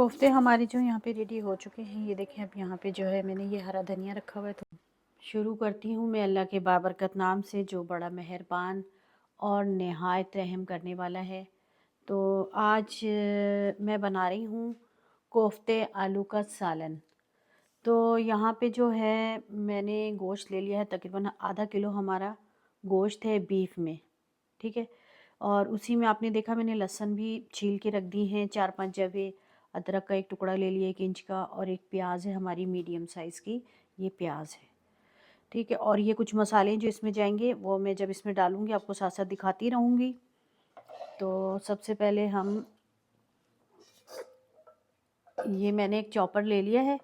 कोफ्ते हमारे जो यहाँ पे रेडी हो चुके हैं। ये देखें, अब यहाँ पे जो है मैंने ये हरा धनिया रखा हुआ है। तो शुरू करती हूँ मैं अल्लाह के बाबरकत नाम से, जो बड़ा मेहरबान और नहायत रहम करने वाला है। तो आज मैं बना रही हूँ कोफ्ते आलू का सालन। तो यहाँ पे जो है मैंने गोश्त ले लिया है, तकरीबन आधा किलो हमारा गोश्त है बीफ में, ठीक है। और उसी में आपने देखा मैंने लहसुन भी छील के रख दी हैं 4-5 जगह, अदरक का एक टुकड़ा ले लिया 1 इंच का, और एक प्याज है हमारी मीडियम साइज़ की, ये प्याज है, ठीक है। और ये कुछ मसाले जो इसमें जाएंगे वो मैं जब इसमें डालूँगी आपको साथ साथ दिखाती रहूँगी। तो सबसे पहले हम, ये मैंने एक चॉपर ले लिया है,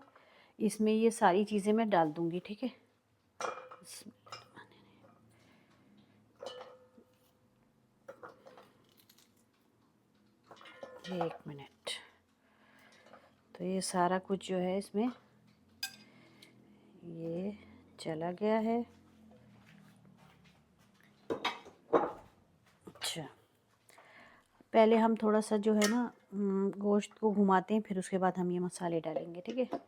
इसमें ये सारी चीज़ें मैं डाल दूँगी, ठीक है। एक मिनट। तो ये सारा कुछ जो है इसमें ये चला गया है। अच्छा, पहले हम थोड़ा सा जो है ना गोश्त को घुमाते हैं, फिर उसके बाद हम ये मसाले डालेंगे, ठीक है।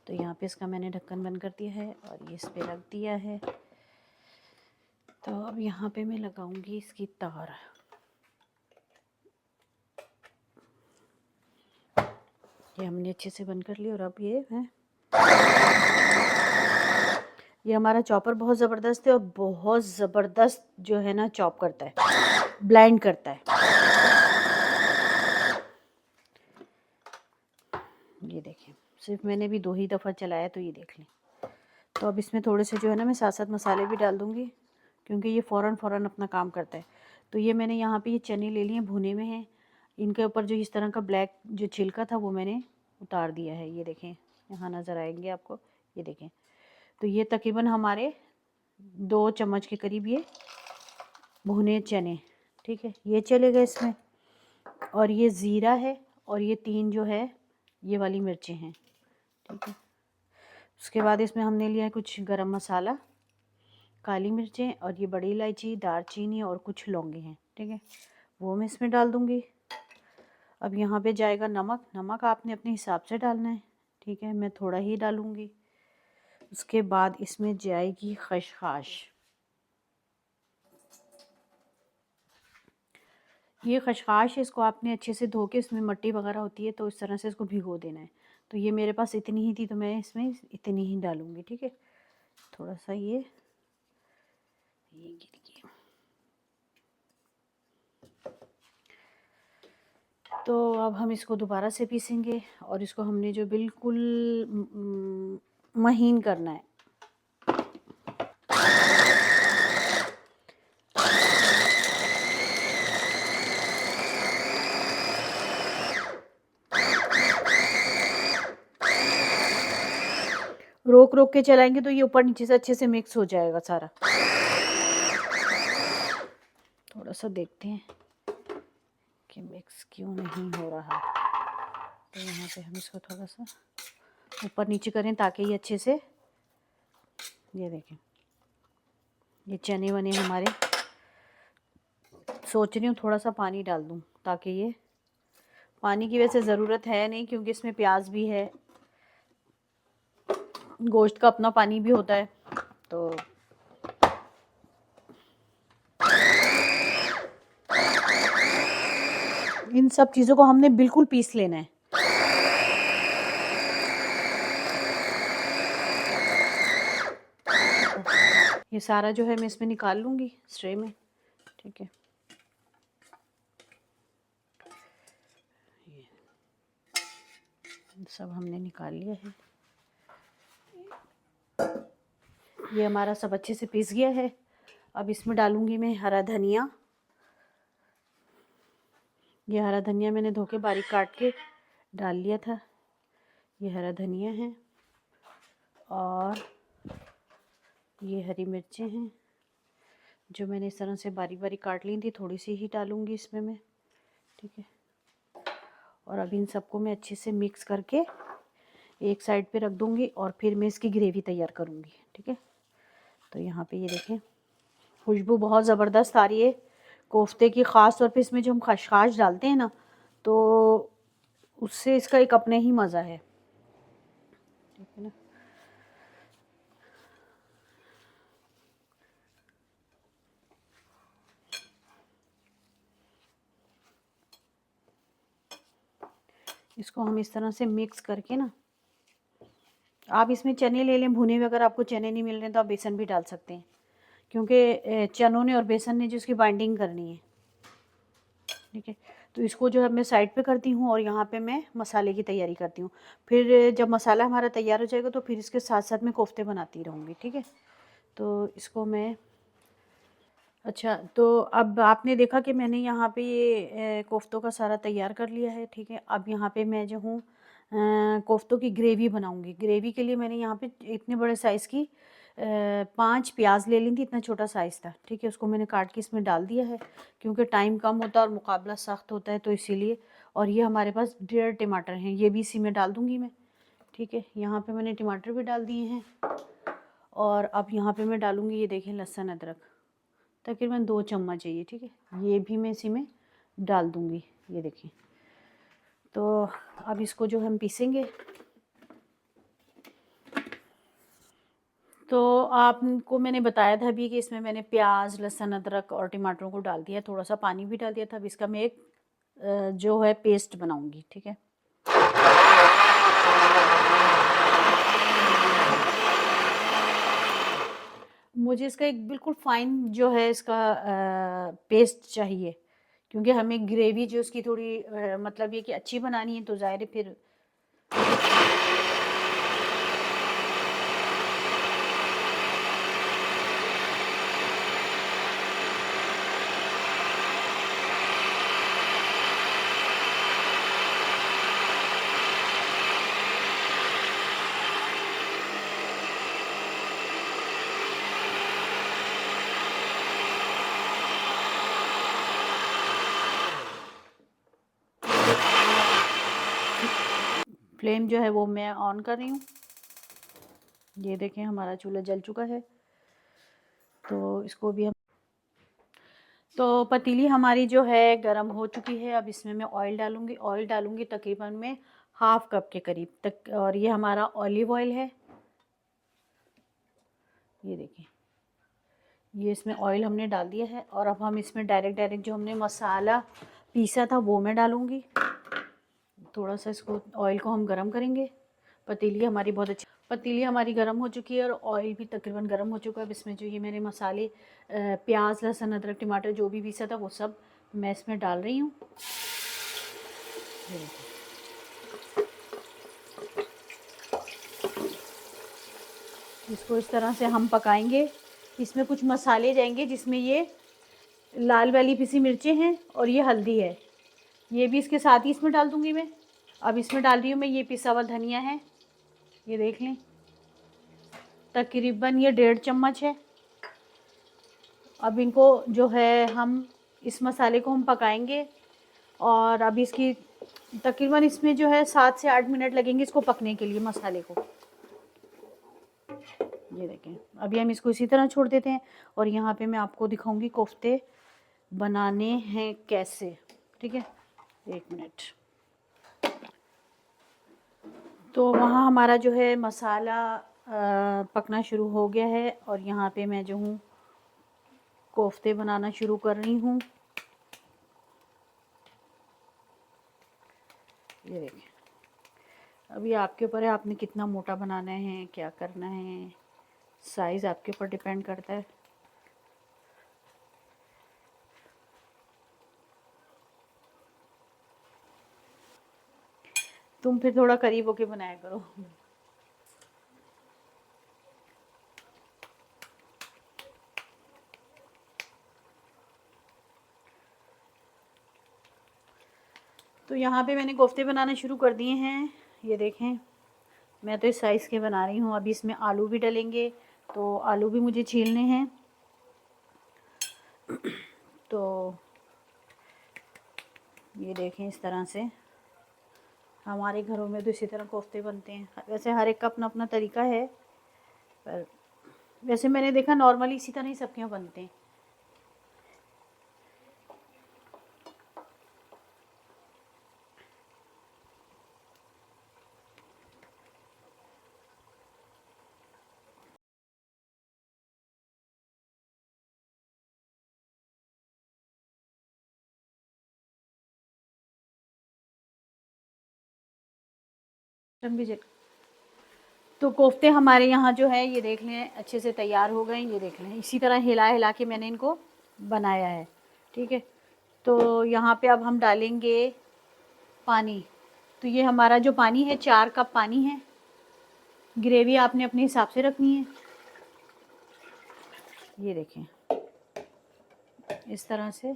तो यहाँ पे इसका मैंने ढक्कन बंद कर दिया है और ये इस पे रख दिया है। तो अब यहाँ पे मैं लगाऊंगी इसकी तार। ये हमने अच्छे से बंद कर लिया। और अब ये है, ये हमारा चॉपर बहुत ज़बरदस्त है और बहुत ज़बरदस्त जो है ना चॉप करता है, ब्लाइंड करता है। ये देखें, सिर्फ मैंने भी 2 ही दफ़ा चलाया, तो ये देख लें। तो अब इसमें थोड़े से जो है ना मैं साथ साथ मसाले भी डाल दूँगी, क्योंकि ये फ़ौरन अपना काम करता है। तो ये मैंने यहाँ पे ये चने ले लिए, भुने में हैं। इनके ऊपर जो इस तरह का ब्लैक जो छिलका था वो मैंने उतार दिया है। ये देखें, यहाँ नज़र आएंगे आपको, ये देखें। तो ये तकरीबन हमारे 2 चम्मच के करीब ये भुने चने, ठीक है, ये चले गए इसमें। और ये ज़ीरा है, और ये 3 जो है ये वाली मिर्चें हैं, ठीक है। उसके बाद इसमें हमने लिया है कुछ गरम मसाला, काली मिर्चें, और ये बड़ी इलायची, दालचीनी और कुछ लौंगे हैं, ठीक है, वो मैं इसमें डाल दूँगी। अब यहाँ पे जाएगा नमक। नमक आपने अपने हिसाब से डालना है, ठीक है, मैं थोड़ा ही डालूँगी। उसके बाद इसमें जाएगी खसखस। ये खसखस, इसको आपने अच्छे से धो के, इसमें मिट्टी वगैरह होती है, तो इस तरह से इसको भिगो देना है। तो ये मेरे पास इतनी ही थी, तो मैं इसमें इतनी ही डालूँगी, ठीक है। थोड़ा सा ये गिर गया। तो अब हम इसको दोबारा से पीसेंगे, और इसको हमने जो बिल्कुल महीन करना है। रोक रोक के चलाएंगे तो ये ऊपर नीचे से अच्छे से मिक्स हो जाएगा सारा। थोड़ा सा देखते हैं कि मिक्स क्यों नहीं हो रहा। तो यहाँ पे हम इसको थोड़ा सा ऊपर नीचे करें ताकि ये अच्छे से, ये देखें, ये चने वने हमारे, सोच रही हूँ थोड़ा सा पानी डाल दूँ, ताकि ये, पानी की वैसे ज़रूरत है नहीं क्योंकि इसमें प्याज भी है, गोश्त का अपना पानी भी होता है। तो इन सब चीज़ों को हमने बिल्कुल पीस लेना है। ये सारा जो है मैं इसमें निकाल लूँगी स्ट्रे में, ठीक है। सब हमने निकाल लिया है। ये हमारा सब अच्छे से पीस गया है। अब इसमें डालूँगी मैं हरा धनिया। ये हरा धनिया मैंने धो के बारीक काट के डाल लिया था। ये हरा धनिया है, और ये हरी मिर्चें हैं जो मैंने इस तरह से बारीक बारीक काट ली थी, थोड़ी सी ही डालूँगी इसमें मैं, ठीक है। और अब इन सबको मैं अच्छे से मिक्स करके एक साइड पे रख दूँगी, और फिर मैं इसकी ग्रेवी तैयार करूँगी, ठीक है। तो यहाँ पे ये देखें, खुशबू बहुत ज़बरदस्त आ रही है कोफ्ते की। ख़ास तौर पे इसमें जो हम खसखस डालते हैं ना, तो उससे इसका एक अपने ही मज़ा है, ठीक है ना। इसको हम इस तरह से मिक्स करके ना, आप इसमें चने ले लें भुने हुए, अगर आपको चने नहीं मिल रहे तो आप बेसन भी डाल सकते हैं, क्योंकि चनों ने और बेसन ने जो उसकी बाइंडिंग करनी है, ठीक है। तो इसको जो है मैं साइड पे करती हूँ और यहाँ पे मैं मसाले की तैयारी करती हूँ। फिर जब मसाला हमारा तैयार हो जाएगा तो फिर इसके साथ साथ मैं कोफ्ते बनाती रहूँगी, ठीक है। तो इसको मैं, अच्छा, तो अब आपने देखा कि मैंने यहाँ पे ये कोफ्तों का सारा तैयार कर लिया है, ठीक है। अब यहाँ पे मैं जो हूँ कोफ्तों की ग्रेवी बनाऊँगी। ग्रेवी के लिए मैंने यहाँ पे इतने बड़े साइज़ की 5 प्याज ले ली थी, इतना छोटा साइज़ था, ठीक है। उसको मैंने काट के इसमें डाल दिया है, क्योंकि टाइम कम होता है और मुकाबला सख्त होता है, तो इसीलिए। और ये हमारे पास 1.5 टमाटर हैं, ये भी इसी में डाल दूँगी मैं, ठीक है। यहाँ पे मैंने टमाटर भी डाल दिए हैं। और अब यहाँ पे मैं डालूँगी, ये देखें, लहसुन अदरक, तकरीबन 2 चम्मच चाहिए, ठीक है। ये भी मैं इसी में डाल दूँगी, ये देखिए। तो अब इसको जो हम पीसेंगे, तो आपको मैंने बताया था अभी कि इसमें मैंने प्याज, लहसुन, अदरक और टमाटरों को डाल दिया, थोड़ा सा पानी भी डाल दिया था। अब इसका मैं एक जो है पेस्ट बनाऊँगी, ठीक है। मुझे इसका एक बिल्कुल फ़ाइन जो है इसका पेस्ट चाहिए, क्योंकि हमें ग्रेवी जो उसकी थोड़ी मतलब ये कि अच्छी बनानी है, तो ज़ाहिर है फिर। फ्लेम जो है वो मैं ऑन कर रही हूँ। ये देखें हमारा चूल्हा जल चुका है, तो इसको भी हम, तो पतीली हमारी जो है गरम हो चुकी है। अब इसमें मैं ऑयल डालूँगी। ऑयल डालूँगी तकरीबन मैं हाफ़ कप के करीब तक, और ये हमारा ऑलिव ऑयल है, ये देखिए। ये इसमें ऑयल हमने डाल दिया है, और अब हम इसमें डायरेक्ट जो हमने मसाला पीसा था वो मैं डालूँगी। थोड़ा सा इसको, ऑयल को हम गरम करेंगे। पतीली हमारी बहुत अच्छी, पतीली हमारी गर्म हो चुकी है और ऑयल भी तकरीबन गर्म हो चुका है। अब इसमें जो ये मैंने मसाले प्याज, लहसुन, अदरक, टमाटर जो भी पीसा था वो सब मैं इसमें डाल रही हूँ। इसको इस तरह से हम पकाएंगे। इसमें कुछ मसाले जाएंगे, जिसमें ये लाल वाली पिसी मिर्चें हैं और ये हल्दी है, ये भी इसके साथ ही इसमें डाल दूँगी मैं। अब इसमें डाल रही हूँ मैं ये पिसा हुआ धनिया है, ये देख लें, तकरीबन ये 1.5 चम्मच है। अब इनको जो है हम, इस मसाले को हम पकाएंगे, और अब इसकी तकरीबन इसमें जो है 7 से 8 मिनट लगेंगे इसको पकने के लिए, मसाले को। ये देखें, अभी हम इसको इसी तरह छोड़ देते हैं, और यहाँ पे मैं आपको दिखाऊंगी कोफ्ते बनाने हैं कैसे, ठीक है। 1 मिनट। तो वहाँ हमारा जो है मसाला पकना शुरू हो गया है, और यहाँ पे मैं जो हूँ कोफ्ते बनाना शुरू कर रही हूँ। ये देखिए, अभी आपके ऊपर है, आपने कितना मोटा बनाना है, क्या करना है, साइज़ आपके ऊपर डिपेंड करता है। तुम फिर थोड़ा करीब होके बनाया करो। तो यहाँ पे मैंने कोफ्ते बनाना शुरू कर दिए हैं, ये देखें। मैं तो इस साइज़ के बना रही हूँ। अभी इसमें आलू भी डलेंगे, तो आलू भी मुझे छीलने हैं। तो ये देखें, इस तरह से हमारे घरों में तो इसी तरह कोफ्ते बनते हैं। वैसे हर एक का अपना अपना तरीका है, पर वैसे मैंने देखा नॉर्मली इसी तरह ही सबके यहाँ बनते हैं। भी तो कोफ्ते हमारे यहाँ जो है ये देख लें अच्छे से तैयार हो गए, ये देख लें इसी तरह हिला हिला के मैंने इनको बनाया है। ठीक है, तो यहाँ पे अब हम डालेंगे पानी। तो ये हमारा जो पानी है 4 कप पानी है। ग्रेवी आपने अपने हिसाब से रखनी है। ये देखें इस तरह से।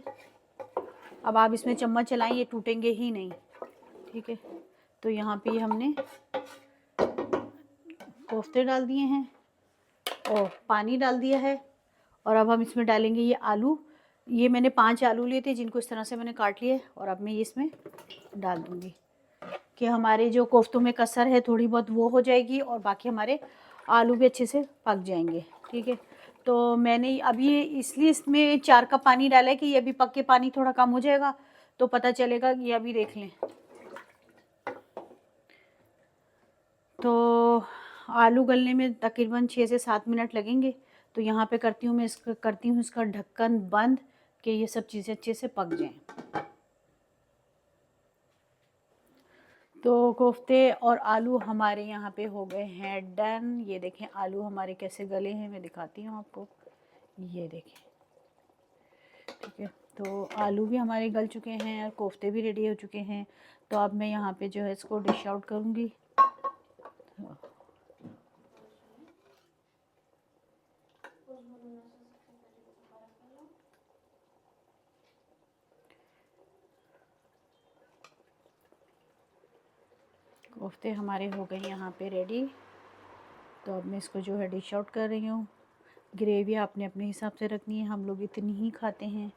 अब आप इसमें चम्मच चलाएं, ये टूटेंगे ही नहीं। ठीक है, तो यहाँ पे हमने कोफ्ते डाल दिए हैं और पानी डाल दिया है। और अब हम इसमें डालेंगे ये आलू। ये मैंने 5 आलू लिए थे जिनको इस तरह से मैंने काट लिए और अब मैं ये इसमें डाल दूँगी कि हमारे जो कोफ्तों में कसर है थोड़ी बहुत वो हो जाएगी और बाकी हमारे आलू भी अच्छे से पक जाएंगे। ठीक है, तो मैंने अभी इसलिए इसमें 4 कप पानी डाला है कि ये अभी पक के पानी थोड़ा कम हो जाएगा तो पता चलेगा। ये अभी देख लें तो आलू गलने में तकरीबन 6 से 7 मिनट लगेंगे। तो यहाँ पे करती हूँ इसका ढक्कन बंद कि ये सब चीज़ें अच्छे से पक जाएं। तो कोफ्ते और आलू हमारे यहाँ पे हो गए हैं डन। ये देखें आलू हमारे कैसे गले हैं, मैं दिखाती हूँ आपको। ये देखें, ठीक है, तो आलू भी हमारे गल चुके हैं और कोफ्ते भी रेडी हो चुके हैं। तो अब मैं यहाँ पे जो है इसको डिश आउट करूँगी। कोफ्ते हमारे हो गए यहाँ पे रेडी। तो अब मैं इसको जो है डिश आउट कर रही हूँ। ग्रेवी आपने अपने हिसाब से रखनी है, हम लोग इतनी ही खाते हैं।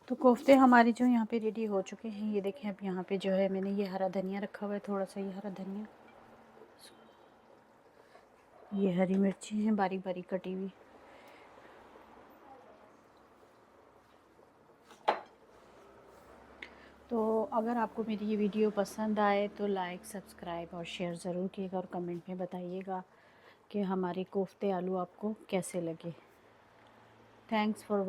तो कोफ्ते हमारे जो यहाँ पे रेडी हो चुके हैं। ये देखें, अब यहाँ पे जो है मैंने ये हरा धनिया रखा हुआ है, थोड़ा सा ये हरा धनिया, ये हरी मिर्ची हैं बारीक बारीक कटी हुई। तो अगर आपको मेरी ये वीडियो पसंद आए तो लाइक, सब्सक्राइब और शेयर ज़रूर कीजिएगा और कमेंट में बताइएगा कि हमारे कोफ्ते आलू आपको कैसे लगे। Thanks for